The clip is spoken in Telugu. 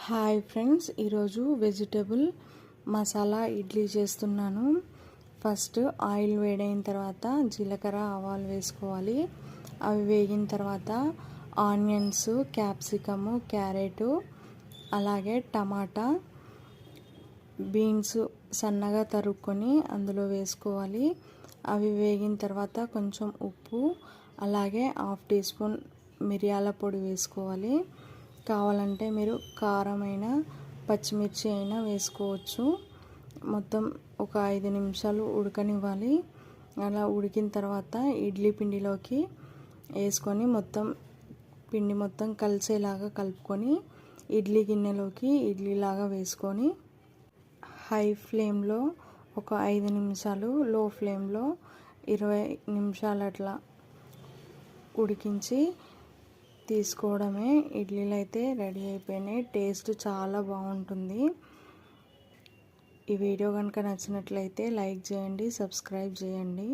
హాయ్ ఫ్రెండ్స్, ఈరోజు వెజిటేబుల్ మసాలా ఇడ్లీ చేస్తున్నాను. ఫస్ట్ ఆయిల్ వేడైన తర్వాత జీలకర్ర ఆవాలు వేసుకోవాలి. అవి వేగిన తర్వాత ఆనియన్స్, క్యాప్సికము, క్యారెట్, అలాగే టమాటా, బీన్స్ సన్నగా తరుక్కొని అందులో వేసుకోవాలి. అవి వేగిన తర్వాత కొంచెం ఉప్పు, అలాగే హాఫ్ టీ స్పూన్ మిరియాల పొడి వేసుకోవాలి. కావాలంటే మీరు కారం అయినా పచ్చిమిర్చి అయినా వేసుకోవచ్చు. మొత్తం ఒక 5 నిమిషాలు ఉడకనివ్వాలి. అలా ఉడికిన తర్వాత ఇడ్లీ పిండిలోకి వేసుకొని పిండి మొత్తం కలిసేలాగా కలుపుకొని ఇడ్లీ గిన్నెలోకి ఇడ్లీలాగా వేసుకొని హై ఫ్లేమ్లో ఒక 5 నిమిషాలు, లో ఫ్లేమ్లో 20 నిమిషాలు అట్లా ఉడికించి తీసుకోవడమే. ఇడ్లీలు అయితే రెడీ అయిపోయినాయి. టేస్ట్ చాలా బాగుంటుంది. ఈ వీడియో కనుక నచ్చినట్లయితే లైక్ చేయండి, సబ్స్క్రైబ్ చేయండి.